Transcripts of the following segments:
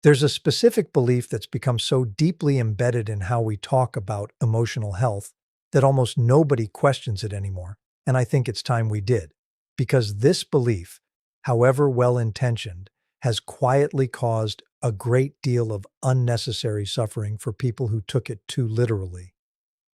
There's a specific belief that's become so deeply embedded in how we talk about emotional health that almost nobody questions it anymore. And I think it's time we did. Because this belief, however well intentioned, has quietly caused a great deal of unnecessary suffering for people who took it too literally.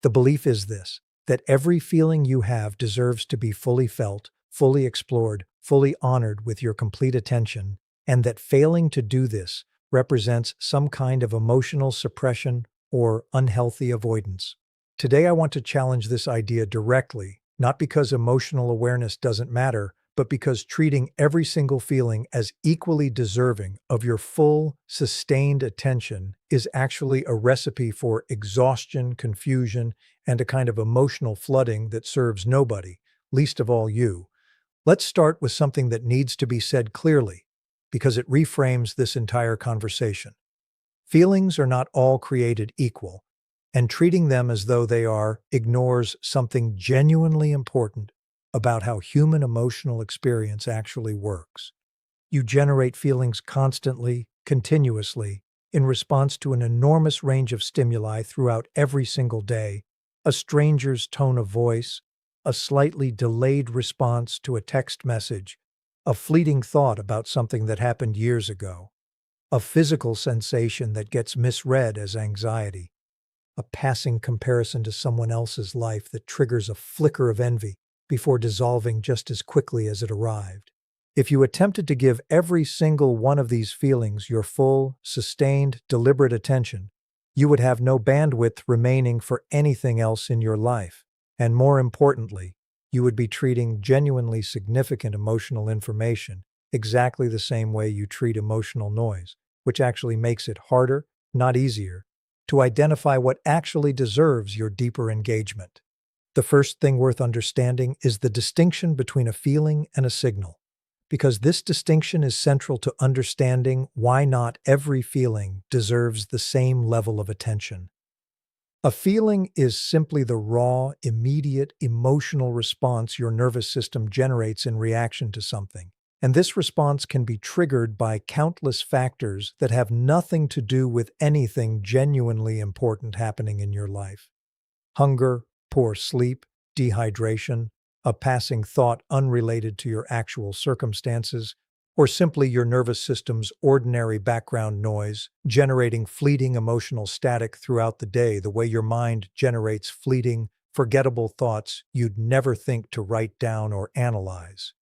The belief is this: that every feeling you have deserves to be fully felt, fully explored, fully honored with your complete attention, and that failing to do this represents some kind of emotional suppression or unhealthy avoidance. Today, I want to challenge this idea directly, not because emotional awareness doesn't matter, but because treating every single feeling as equally deserving of your full, sustained attention is actually a recipe for exhaustion, confusion, and a kind of emotional flooding that serves nobody, least of all you. Let's start with something that needs to be said clearly, because it reframes this entire conversation. Feelings are not all created equal, and treating them as though they are ignores something genuinely important about how human emotional experience actually works. You generate feelings constantly, continuously, in response to an enormous range of stimuli throughout every single day: a stranger's tone of voice, a slightly delayed response to a text message, a fleeting thought about something that happened years ago, a physical sensation that gets misread as anxiety, a passing comparison to someone else's life that triggers a flicker of envy before dissolving just as quickly as it arrived. If you attempted to give every single one of these feelings your full, sustained, deliberate attention, you would have no bandwidth remaining for anything else in your life. And more importantly, you would be treating genuinely significant emotional information exactly the same way you treat emotional noise, which actually makes it harder, not easier, to identify what actually deserves your deeper engagement. The first thing worth understanding is the distinction between a feeling and a signal, because this distinction is central to understanding why not every feeling deserves the same level of attention. A feeling is simply the raw, immediate emotional response your nervous system generates in reaction to something. And this response can be triggered by countless factors that have nothing to do with anything genuinely important happening in your life. Hunger, poor sleep, dehydration, a passing thought unrelated to your actual circumstances, or simply your nervous system's ordinary background noise, generating fleeting emotional static throughout the day, the way your mind generates fleeting, forgettable thoughts you'd never think to write down or analyze.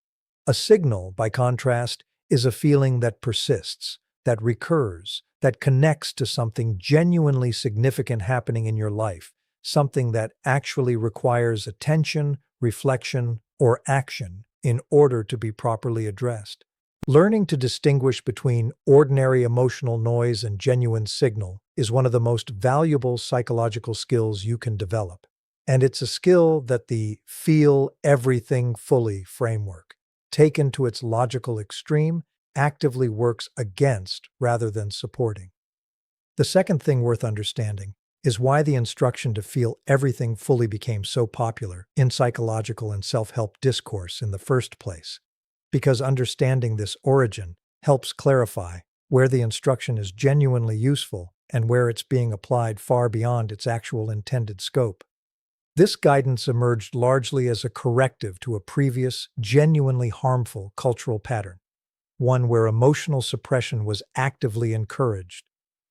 A signal, by contrast, is a feeling that persists, that recurs, that connects to something genuinely significant happening in your life, something that actually requires attention, reflection, or action in order to be properly addressed. Learning to distinguish between ordinary emotional noise and genuine signal is one of the most valuable psychological skills you can develop. And it's a skill that the feel everything fully framework, taken to its logical extreme, actively works against rather than supporting. The second thing worth understanding is why the instruction to feel everything fully became so popular in psychological and self-help discourse in the first place. Because understanding this origin helps clarify where the instruction is genuinely useful and where it's being applied far beyond its actual intended scope. This guidance emerged largely as a corrective to a previous, genuinely harmful cultural pattern, one where emotional suppression was actively encouraged,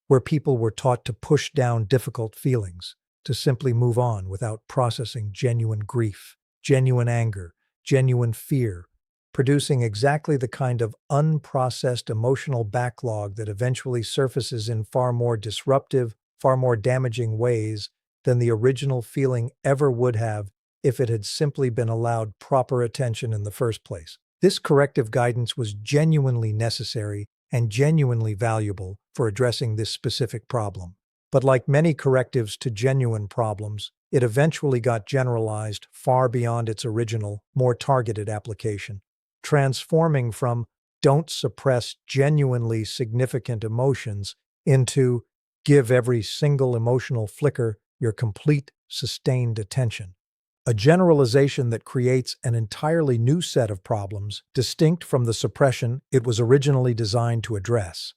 where people were taught to push down difficult feelings, to simply move on without processing genuine grief, genuine anger, genuine fear, producing exactly the kind of unprocessed emotional backlog that eventually surfaces in far more disruptive, far more damaging ways than the original feeling ever would have if it had simply been allowed proper attention in the first place. This corrective guidance was genuinely necessary and genuinely valuable for addressing this specific problem. But like many correctives to genuine problems, it eventually got generalized far beyond its original, more targeted application, transforming from "don't suppress genuinely significant emotions" into "give every single emotional flicker your complete, sustained attention." A generalization that creates an entirely new set of problems, distinct from the suppression it was originally designed to address.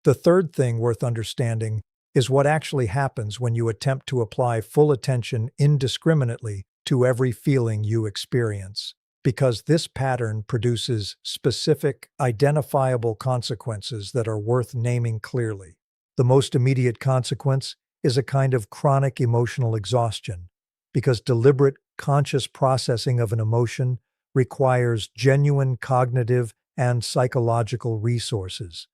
The third thing worth understanding is what actually happens when you attempt to apply full attention indiscriminately to every feeling you experience, because this pattern produces specific, identifiable consequences that are worth naming clearly. The most immediate consequence is a kind of chronic emotional exhaustion, because deliberate, conscious processing of an emotion requires genuine cognitive and psychological resources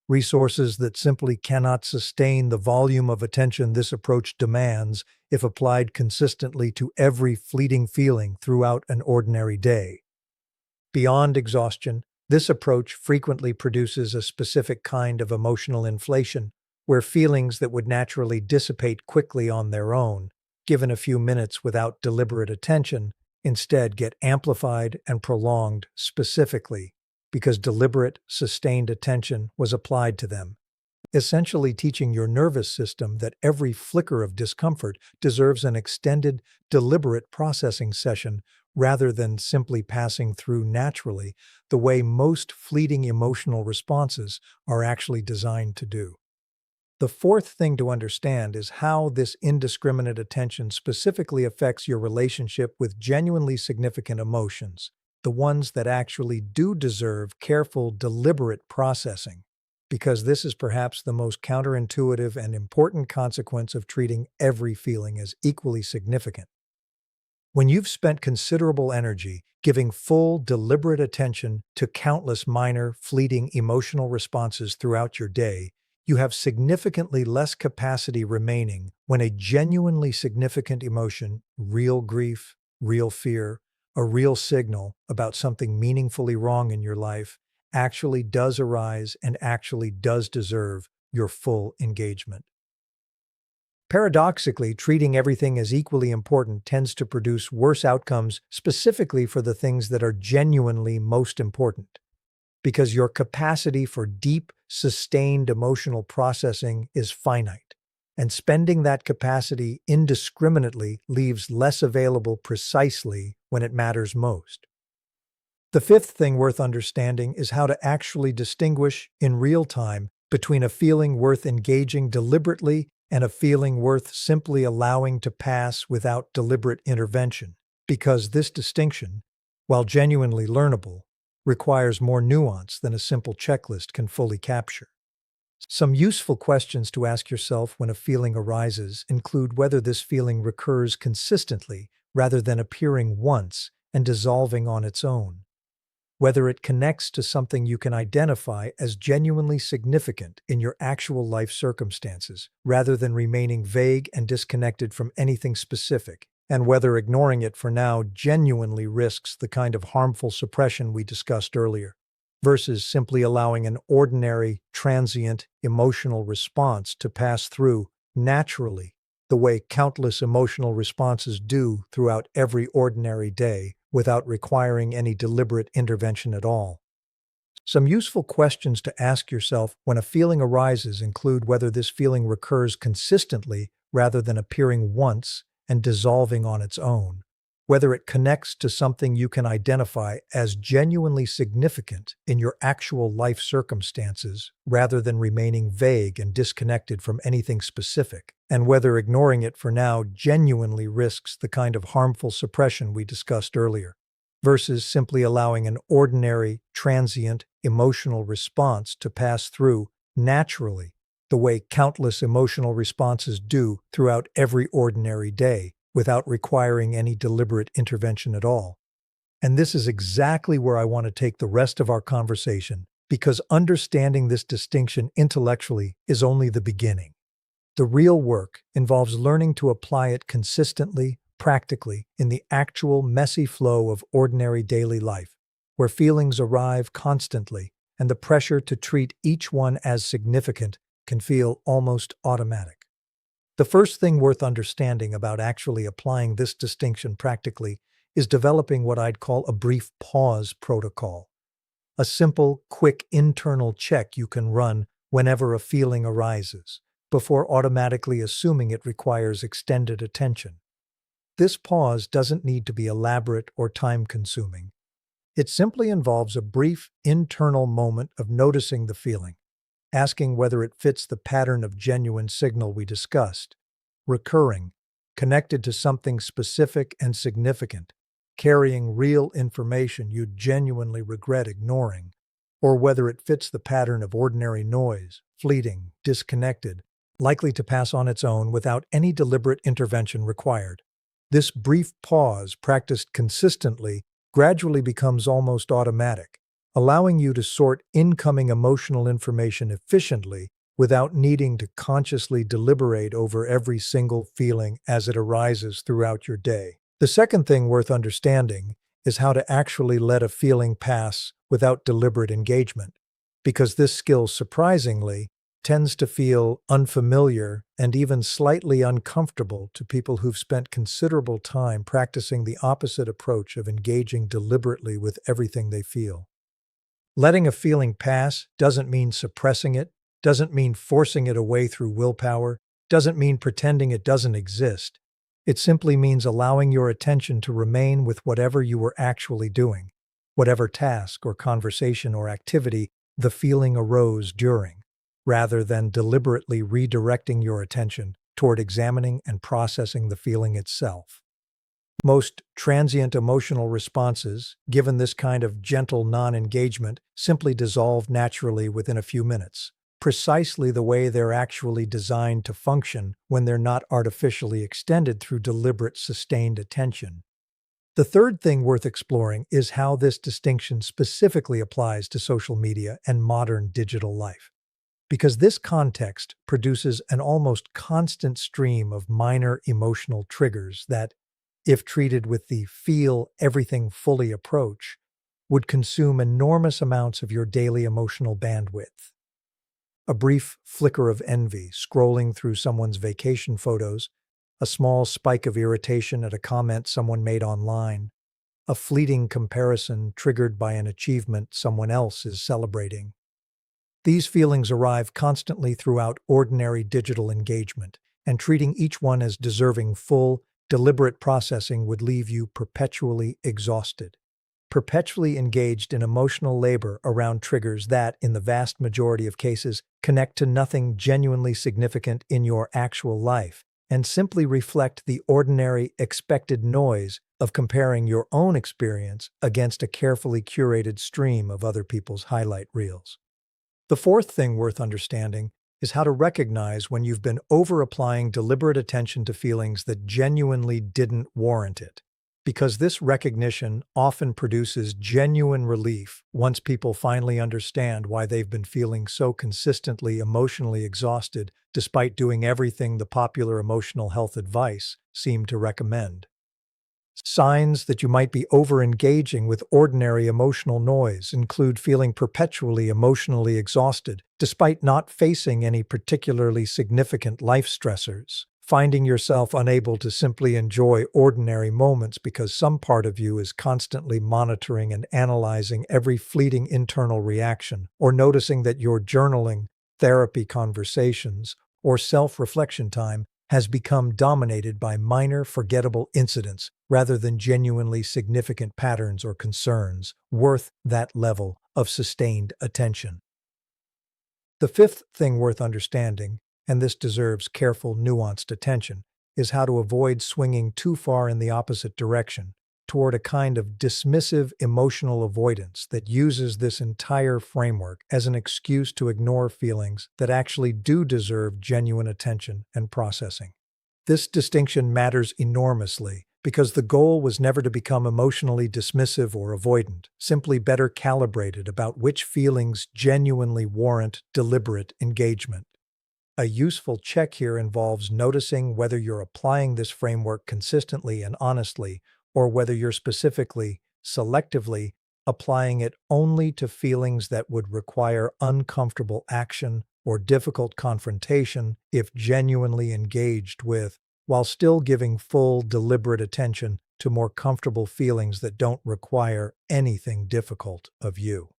that simply cannot sustain the volume of attention this approach demands if applied consistently to every fleeting feeling throughout an ordinary day. Beyond exhaustion, this approach frequently produces a specific kind of emotional inflation, where feelings that would naturally dissipate quickly on their own, given a few minutes without deliberate attention, instead get amplified and prolonged specifically because deliberate, sustained attention was applied to them, essentially teaching your nervous system that every flicker of discomfort deserves an extended, deliberate processing session rather than simply passing through naturally, the way most fleeting emotional responses are actually designed to do. The fourth thing to understand is how this indiscriminate attention specifically affects your relationship with genuinely significant emotions, the ones that actually do deserve careful, deliberate processing, because this is perhaps the most counterintuitive and important consequence of treating every feeling as equally significant. When you've spent considerable energy giving full, deliberate attention to countless minor, fleeting emotional responses throughout your day, you have significantly less capacity remaining when a genuinely significant emotion, real grief, real fear, a real signal about something meaningfully wrong in your life, actually does arise and actually does deserve your full engagement. Paradoxically, treating everything as equally important tends to produce worse outcomes specifically for the things that are genuinely most important, because your capacity for deep, sustained emotional processing is finite, and spending that capacity indiscriminately leaves less available precisely when it matters most. The fifth thing worth understanding is how to actually distinguish in real time between a feeling worth engaging deliberately and a feeling worth simply allowing to pass without deliberate intervention, because this distinction, while genuinely learnable, requires more nuance than a simple checklist can fully capture. Some useful questions to ask yourself when a feeling arises include whether this feeling recurs consistently rather than appearing once and dissolving on its own, whether it connects to something you can identify as genuinely significant in your actual life circumstances, rather than remaining vague and disconnected from anything specific, and whether ignoring it for now genuinely risks the kind of harmful suppression we discussed earlier, versus simply allowing an ordinary, transient, emotional response to pass through naturally, the way countless emotional responses do throughout every ordinary day, without requiring any deliberate intervention at all. Some useful questions to ask yourself when a feeling arises include whether this feeling recurs consistently rather than appearing once and dissolving on its own, whether it connects to something you can identify as genuinely significant in your actual life circumstances rather than remaining vague and disconnected from anything specific, and whether ignoring it for now genuinely risks the kind of harmful suppression we discussed earlier, versus simply allowing an ordinary, transient, emotional response to pass through naturally, the way countless emotional responses do throughout every ordinary day, without requiring any deliberate intervention at all. And this is exactly where I want to take the rest of our conversation, because understanding this distinction intellectually is only the beginning. The real work involves learning to apply it consistently, practically, in the actual messy flow of ordinary daily life, where feelings arrive constantly and the pressure to treat each one as significant can feel almost automatic. The first thing worth understanding about actually applying this distinction practically is developing what I'd call a brief pause protocol, a simple, quick internal check you can run whenever a feeling arises, before automatically assuming it requires extended attention. This pause doesn't need to be elaborate or time-consuming. It simply involves a brief internal moment of noticing the feeling, asking whether it fits the pattern of genuine signal we discussed. Recurring, connected to something specific and significant, carrying real information you'd genuinely regret ignoring, or whether it fits the pattern of ordinary noise, fleeting, disconnected, likely to pass on its own without any deliberate intervention required. This brief pause, practiced consistently, gradually becomes almost automatic, allowing you to sort incoming emotional information efficiently without needing to consciously deliberate over every single feeling as it arises throughout your day. The second thing worth understanding is how to actually let a feeling pass without deliberate engagement, because this skill, surprisingly, tends to feel unfamiliar and even slightly uncomfortable to people who've spent considerable time practicing the opposite approach of engaging deliberately with everything they feel. Letting a feeling pass doesn't mean suppressing it, doesn't mean forcing it away through willpower, doesn't mean pretending it doesn't exist. It simply means allowing your attention to remain with whatever you were actually doing, whatever task or conversation or activity the feeling arose during, rather than deliberately redirecting your attention toward examining and processing the feeling itself. Most transient emotional responses, given this kind of gentle non-engagement, simply dissolve naturally within a few minutes, precisely the way they're actually designed to function when they're not artificially extended through deliberate, sustained attention. The third thing worth exploring is how this distinction specifically applies to social media and modern digital life, because this context produces an almost constant stream of minor emotional triggers that, if treated with the feel everything fully approach, would consume enormous amounts of your daily emotional bandwidth. A brief flicker of envy scrolling through someone's vacation photos, a small spike of irritation at a comment someone made online, a fleeting comparison triggered by an achievement someone else is celebrating. These feelings arrive constantly throughout ordinary digital engagement, and treating each one as deserving full, deliberate processing would leave you perpetually exhausted, perpetually engaged in emotional labor around triggers that, in the vast majority of cases, connect to nothing genuinely significant in your actual life, and simply reflect the ordinary, expected noise of comparing your own experience against a carefully curated stream of other people's highlight reels. The fourth thing worth understanding is how to recognize when you've been over-applying deliberate attention to feelings that genuinely didn't warrant it, because this recognition often produces genuine relief once people finally understand why they've been feeling so consistently emotionally exhausted despite doing everything the popular emotional health advice seemed to recommend. Signs that you might be over-engaging with ordinary emotional noise include feeling perpetually emotionally exhausted, despite not facing any particularly significant life stressors, finding yourself unable to simply enjoy ordinary moments because some part of you is constantly monitoring and analyzing every fleeting internal reaction, or noticing that your journaling, therapy conversations, or self-reflection time has become dominated by minor, forgettable incidents rather than genuinely significant patterns or concerns worth that level of sustained attention. The fifth thing worth understanding, and this deserves careful, nuanced attention, is how to avoid swinging too far in the opposite direction, toward a kind of dismissive emotional avoidance that uses this entire framework as an excuse to ignore feelings that actually do deserve genuine attention and processing. This distinction matters enormously because the goal was never to become emotionally dismissive or avoidant, simply better calibrated about which feelings genuinely warrant deliberate engagement. A useful check here involves noticing whether you're applying this framework consistently and honestly, or whether you're specifically, selectively, applying it only to feelings that would require uncomfortable action or difficult confrontation if genuinely engaged with, while still giving full, deliberate attention to more comfortable feelings that don't require anything difficult of you.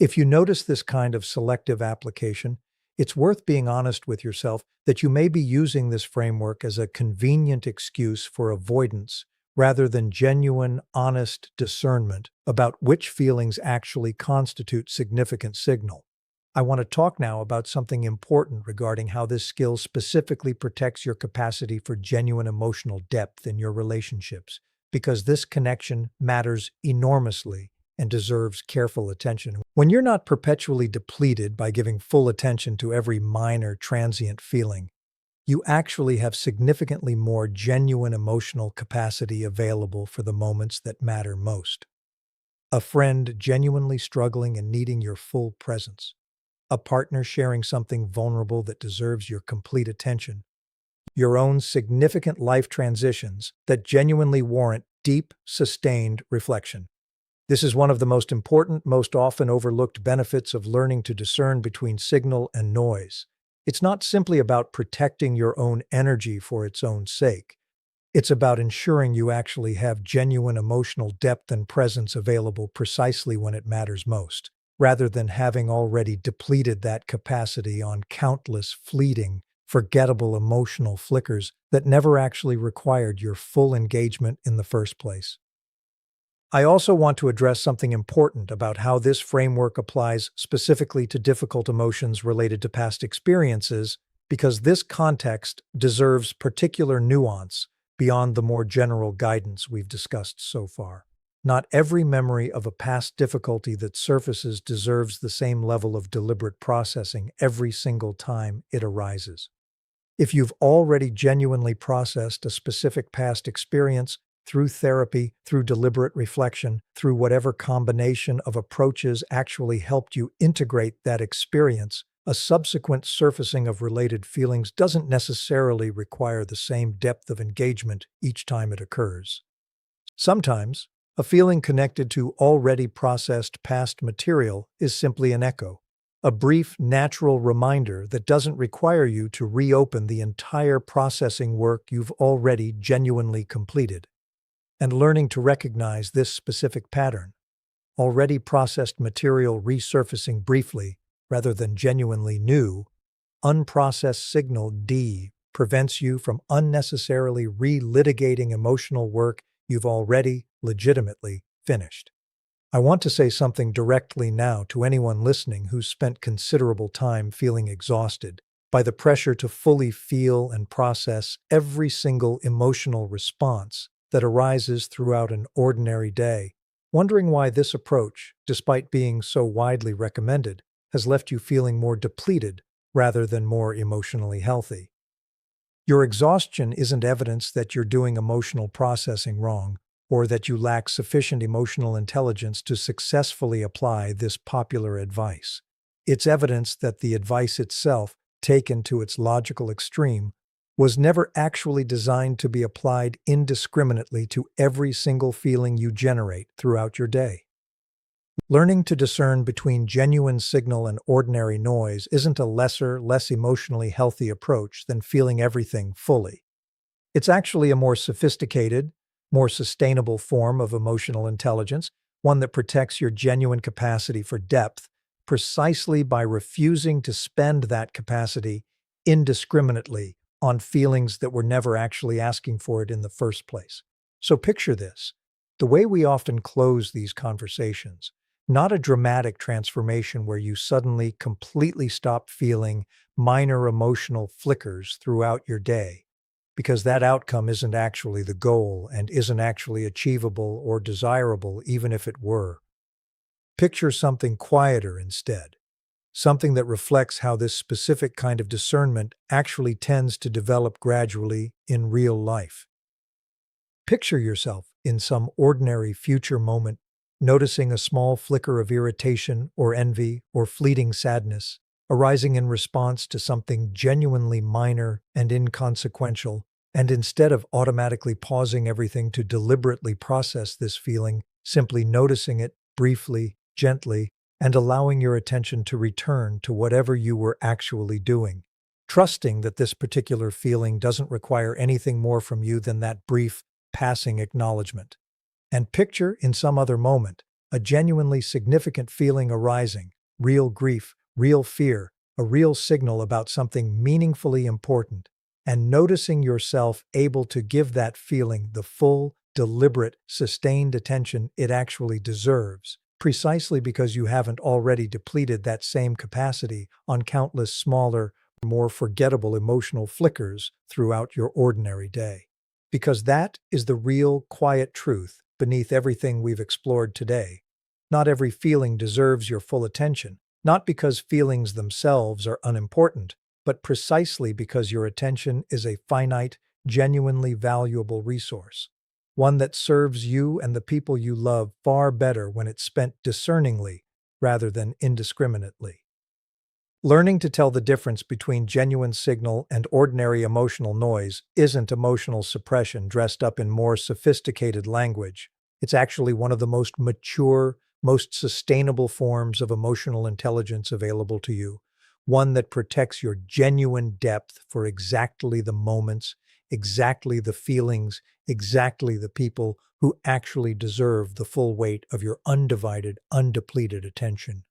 If you notice this kind of selective application, it's worth being honest with yourself that you may be using this framework as a convenient excuse for avoidance rather than genuine, honest discernment about which feelings actually constitute significant signal. I want to talk now about something important regarding how this skill specifically protects your capacity for genuine emotional depth in your relationships, because this connection matters enormously and deserves careful attention. When you're not perpetually depleted by giving full attention to every minor transient feeling, you actually have significantly more genuine emotional capacity available for the moments that matter most. A friend genuinely struggling and needing your full presence. A partner sharing something vulnerable that deserves your complete attention. Your own significant life transitions that genuinely warrant deep, sustained reflection. This is one of the most important, most often overlooked benefits of learning to discern between signal and noise. It's not simply about protecting your own energy for its own sake. It's about ensuring you actually have genuine emotional depth and presence available precisely when it matters most, rather than having already depleted that capacity on countless fleeting, forgettable emotional flickers that never actually required your full engagement in the first place. I also want to address something important about how this framework applies specifically to difficult emotions related to past experiences, because this context deserves particular nuance beyond the more general guidance we've discussed so far. Not every memory of a past difficulty that surfaces deserves the same level of deliberate processing every single time it arises. If you've already genuinely processed a specific past experience through therapy, through deliberate reflection, through whatever combination of approaches actually helped you integrate that experience, a subsequent surfacing of related feelings doesn't necessarily require the same depth of engagement each time it occurs. Sometimes, a feeling connected to already processed past material is simply an echo, a brief, natural reminder that doesn't require you to reopen the entire processing work you've already genuinely completed. And learning to recognize this specific pattern, already processed material resurfacing briefly rather than genuinely new, unprocessed signal D prevents you from unnecessarily relitigating emotional work you've already legitimately finished. I want to say something directly now to anyone listening who's spent considerable time feeling exhausted by the pressure to fully feel and process every single emotional response that arises throughout an ordinary day, wondering why this approach, despite being so widely recommended, has left you feeling more depleted rather than more emotionally healthy. Your exhaustion isn't evidence that you're doing emotional processing wrong, or that you lack sufficient emotional intelligence to successfully apply this popular advice. It's evidence that the advice itself, taken to its logical extreme, was never actually designed to be applied indiscriminately to every single feeling you generate throughout your day. Learning to discern between genuine signal and ordinary noise isn't a lesser, less emotionally healthy approach than feeling everything fully. It's actually a more sophisticated, more sustainable form of emotional intelligence, one that protects your genuine capacity for depth, precisely by refusing to spend that capacity indiscriminately on feelings that were never actually asking for it in the first place. So picture this: the way we often close these conversations, not a dramatic transformation where you suddenly completely stop feeling minor emotional flickers throughout your day, because that outcome isn't actually the goal and isn't actually achievable or desirable even if it were. Picture something quieter instead, something that reflects how this specific kind of discernment actually tends to develop gradually in real life. Picture yourself in some ordinary future moment, noticing a small flicker of irritation or envy or fleeting sadness arising in response to something genuinely minor and inconsequential, and instead of automatically pausing everything to deliberately process this feeling, simply noticing it briefly, gently, and allowing your attention to return to whatever you were actually doing, trusting that this particular feeling doesn't require anything more from you than that brief, passing acknowledgement. And picture, in some other moment, a genuinely significant feeling arising, real grief, real fear, a real signal about something meaningfully important, and noticing yourself able to give that feeling the full, deliberate, sustained attention it actually deserves, precisely because you haven't already depleted that same capacity on countless smaller, more forgettable emotional flickers throughout your ordinary day. Because that is the real, quiet truth beneath everything we've explored today. Not every feeling deserves your full attention, not because feelings themselves are unimportant, but precisely because your attention is a finite, genuinely valuable resource. One that serves you and the people you love far better when it's spent discerningly rather than indiscriminately. Learning to tell the difference between genuine signal and ordinary emotional noise isn't emotional suppression dressed up in more sophisticated language. It's actually one of the most mature, most sustainable forms of emotional intelligence available to you. One that protects your genuine depth for exactly the moments, exactly the feelings, exactly the people who actually deserve the full weight of your undivided, undepleted attention.